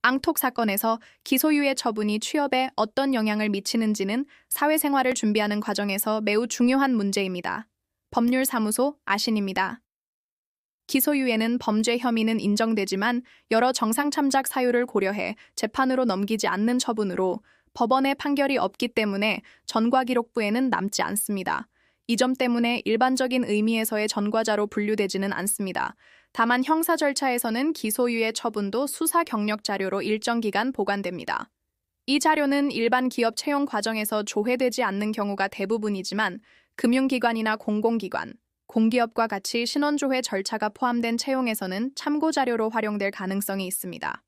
앙톡 사건에서 기소유예 처분이 취업에 어떤 영향을 미치는지는 사회생활을 준비하는 과정에서 매우 중요한 문제입니다. 법률사무소 아신입니다. 기소유예는 범죄 혐의는 인정되지만 여러 정상참작 사유를 고려해 재판으로 넘기지 않는 처분으로 법원의 판결이 없기 때문에 전과기록부에는 남지 않습니다. 이 점 때문에 일반적인 의미에서의 전과자로 분류되지는 않습니다. 다만 형사 절차에서는 기소유예 처분도 수사 경력 자료로 일정 기간 보관됩니다. 이 자료는 일반 기업 채용 과정에서 조회되지 않는 경우가 대부분이지만 금융기관이나 공공기관, 공기업과 같이 신원조회 절차가 포함된 채용에서는 참고 자료로 활용될 가능성이 있습니다.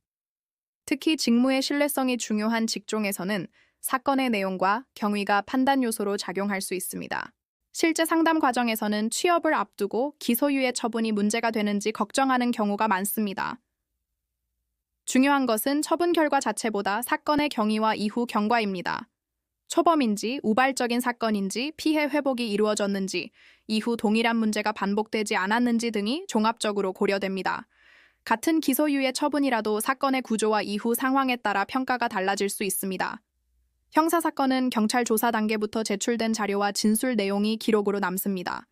특히 직무의 신뢰성이 중요한 직종에서는 사건의 내용과 경위가 판단 요소로 작용할 수 있습니다. 실제 상담 과정에서는 취업을 앞두고 기소유예 처분이 문제가 되는지 걱정하는 경우가 많습니다. 중요한 것은 처분 결과 자체보다 사건의 경위와 이후 경과입니다. 초범인지 우발적인 사건인지 피해 회복이 이루어졌는지 이후 동일한 문제가 반복되지 않았는지 등이 종합적으로 고려됩니다. 같은 기소유예 처분이라도 사건의 구조와 이후 상황에 따라 평가가 달라질 수 있습니다. 형사사건은 경찰 조사 단계부터 제출된 자료와 진술 내용이 기록으로 남습니다.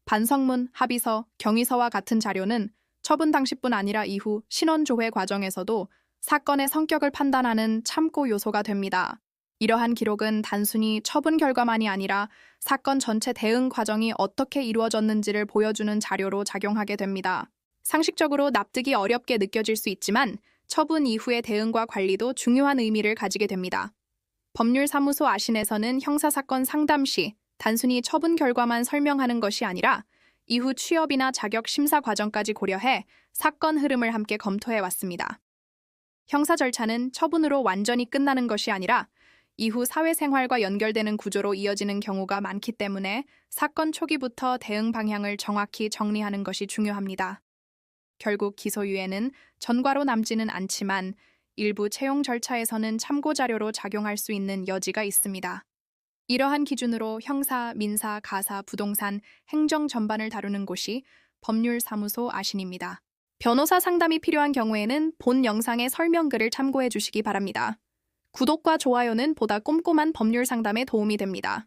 반성문, 합의서, 경위서와 같은 자료는 처분 당시뿐 아니라 이후 신원조회 과정에서도 사건의 성격을 판단하는 참고 요소가 됩니다. 이러한 기록은 단순히 처분 결과만이 아니라 사건 전체 대응 과정이 어떻게 이루어졌는지를 보여주는 자료로 작용하게 됩니다. 상식적으로 납득이 어렵게 느껴질 수 있지만 처분 이후의 대응과 관리도 중요한 의미를 가지게 됩니다. 법률사무소 아신에서는 형사사건 상담 시 단순히 처분 결과만 설명하는 것이 아니라 이후 취업이나 자격 심사 과정까지 고려해 사건 흐름을 함께 검토해 왔습니다. 형사 절차는 처분으로 완전히 끝나는 것이 아니라 이후 사회생활과 연결되는 구조로 이어지는 경우가 많기 때문에 사건 초기부터 대응 방향을 정확히 정리하는 것이 중요합니다. 결국 기소유예는 전과로 남지는 않지만 일부 채용 절차에서는 참고 자료로 작용할 수 있는 여지가 있습니다. 이러한 기준으로 형사, 민사, 가사, 부동산, 행정 전반을 다루는 곳이 법률사무소 아신입니다. 변호사 상담이 필요한 경우에는 본 영상의 설명글을 참고해 주시기 바랍니다. 구독과 좋아요는 보다 꼼꼼한 법률 상담에 도움이 됩니다.